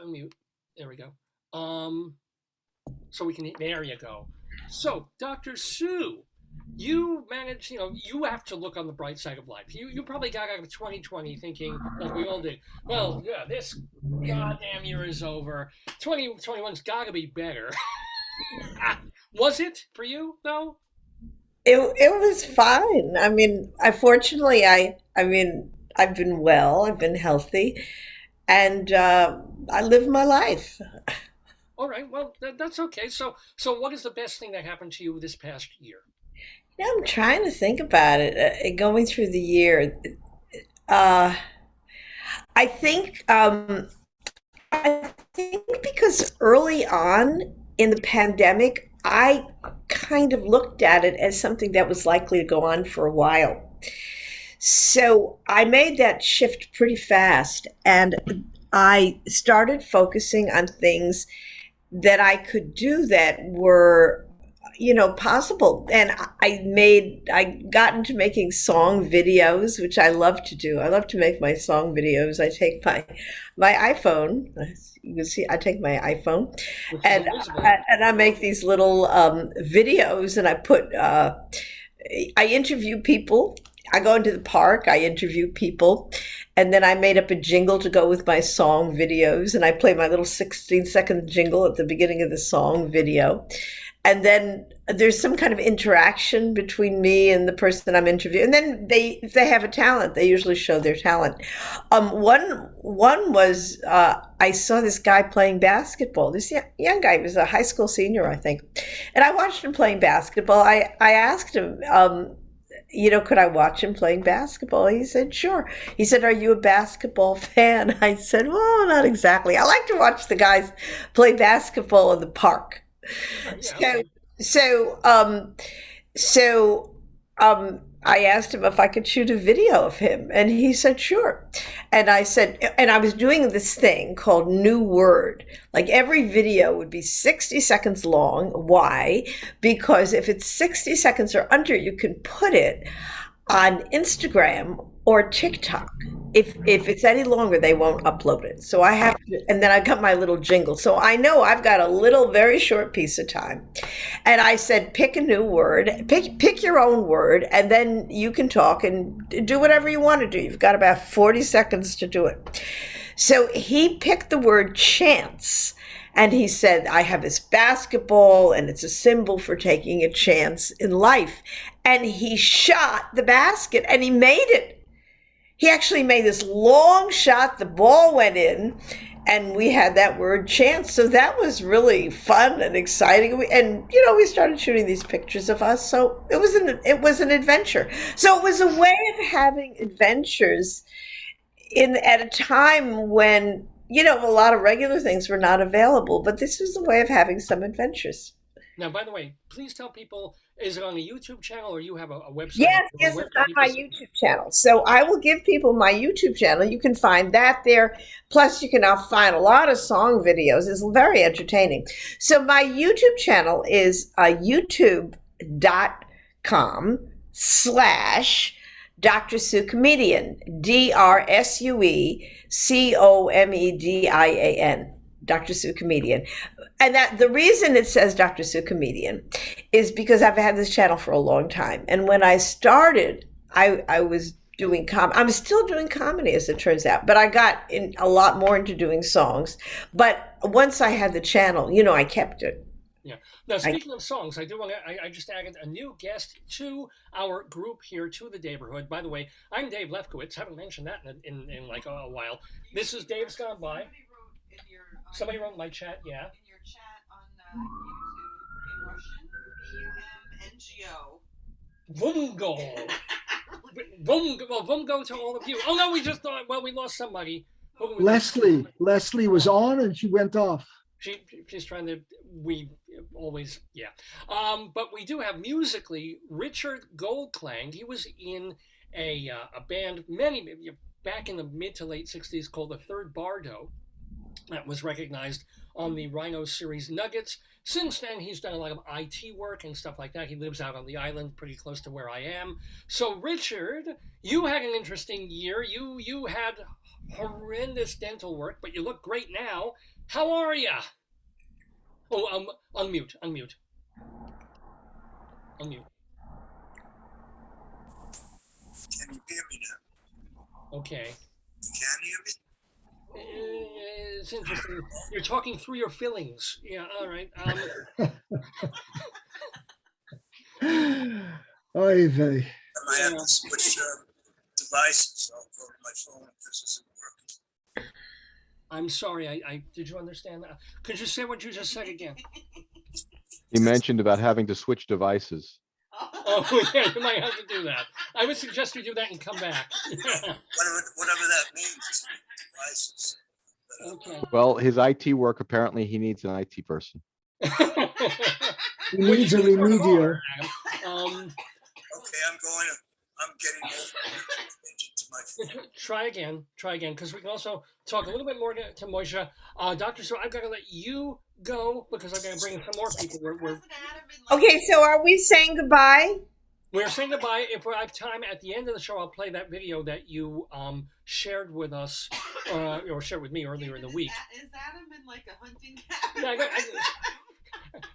unmute. There we go. So we can. There you go. So, Dr. Sue, you manage. You have to look on the bright side of life. You probably got out of 2020 thinking, like we all did. Well, yeah, this goddamn year is over. 2021's got to be better. Was it for you though? It was fine. I mean, I've been well, I've been healthy, and I live my life. All right. Well, that's okay. So what is the best thing that happened to you this past year? Yeah, I'm trying to think about it. Going through the year, uh, I think um, I think because early on in the pandemic, I kind of looked at it as something that was likely to go on for a while. So I made that shift pretty fast, and I started focusing on things that I could do that were, possible. And I got into making song videos, which I love to do. I love to make my song videos. I take my iPhone. You can see I take my iPhone, Which is and invisible. I make these little videos, and I interview people. I go into the park, I interview people, and then I made up a jingle to go with my song videos, and I play my little 16-second jingle at the beginning of the song video. And then there's some kind of interaction between me and the person I'm interviewing. And then if they have a talent, they usually show their talent. One was I saw this guy playing basketball. This young guy, he was a high school senior, I think, and I watched him playing basketball. I asked him, could I watch him playing basketball? He said, sure. He said, are you a basketball fan? I said, well, not exactly. I like to watch the guys play basketball in the park. Yeah. So, Okay. so, so I asked him if I could shoot a video of him, and he said, sure. And I said, and I was doing this thing called New Word. Like every video would be 60 seconds long. Why? Because if it's 60 seconds or under, you can put it on Instagram or TikTok. If it's any longer, they won't upload it. So I have to, and then I got my little jingle. So I know I've got a little, very short piece of time. And I said, pick a new word, pick your own word, and then you can talk and do whatever you want to do. You've got about 40 seconds to do it. So he picked the word chance. And he said, I have this basketball and it's a symbol for taking a chance in life. And he shot the basket and he made it. He actually made this long shot. The ball went in and we had that word chance. So that was really fun and exciting. We started shooting these pictures of us. So it was an adventure. So it was a way of having adventures in at a time when a lot of regular things were not available, but this was a way of having some adventures. Now, by the way, please tell people: is it on a YouTube channel or you have a website? Yes, yes, Where it's can on people my see? YouTube channel. So I will give people my YouTube channel. You can find that there. Plus, you can now find a lot of song videos. It's very entertaining. So my YouTube channel is youtube.com/ Dr. Sue Comedian, DrSueComedian, Dr. Sue Comedian. And that the reason it says Dr. Sue Comedian is because I've had this channel for a long time. And when I started, I was doing I'm still doing comedy as it turns out, but I got in a lot more into doing songs. But once I had the channel, I kept it. Yeah. Now, I speaking of songs, I do want to. I just added a new guest to our group here to the Daverhood. By the way, I'm Dave Lefkowitz. Haven't mentioned that in like a while. This is Dave's gone by. Somebody wrote in my chat. Yeah. Vumgo. Vumgo. Well, Vumgo to all of you. Oh no, we just thought. Well, we lost somebody. Who did we lose? Leslie was on and she went off. She's trying to. We always, yeah. But we do have musically Richard Goldklang. He was in a band back in the mid to late '60s called the Third Bardo that was recognized on the Rhino series Nuggets. Since then, he's done a lot of IT work and stuff like that. He lives out on the island, pretty close to where I am. So, Richard, you had an interesting year. You had horrendous dental work, but you look great now. How are ya? Oh, unmute. Unmute. Can you hear me now? Okay. You can hear me? It's interesting. You're talking through your fillings. Yeah, all right. Oy vey. I might have to switch devices. I'll go to my phone if this isn't working. I'm sorry. I did you understand that? Could you say what you just said again? He mentioned about having to switch devices. Oh, yeah, you might have to do that. I would suggest you do that and come back. Whatever that means. Devices. Okay. Well, his IT work, apparently he needs an IT person. He needs a remedial. Okay, I'm getting over to my phone. Try again, because we can also talk a little bit more to Moishe. Dr. So I've got to let you go because I've got to bring in some more people. Okay, so are we saying goodbye? We're saying goodbye. If we have time at the end of the show, I'll play that video that you shared with us, or shared with me earlier in the week. Is Adam in like a hunting cabin?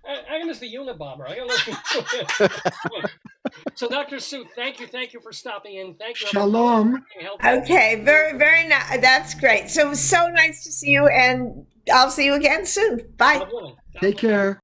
Yeah, Adam is the Unabomber. I don't know. So, Dr. Sue, thank you for stopping in. Thank you. Shalom. Okay, very, very nice. That's great. So nice to see you, and I'll see you again soon. Bye. Take care.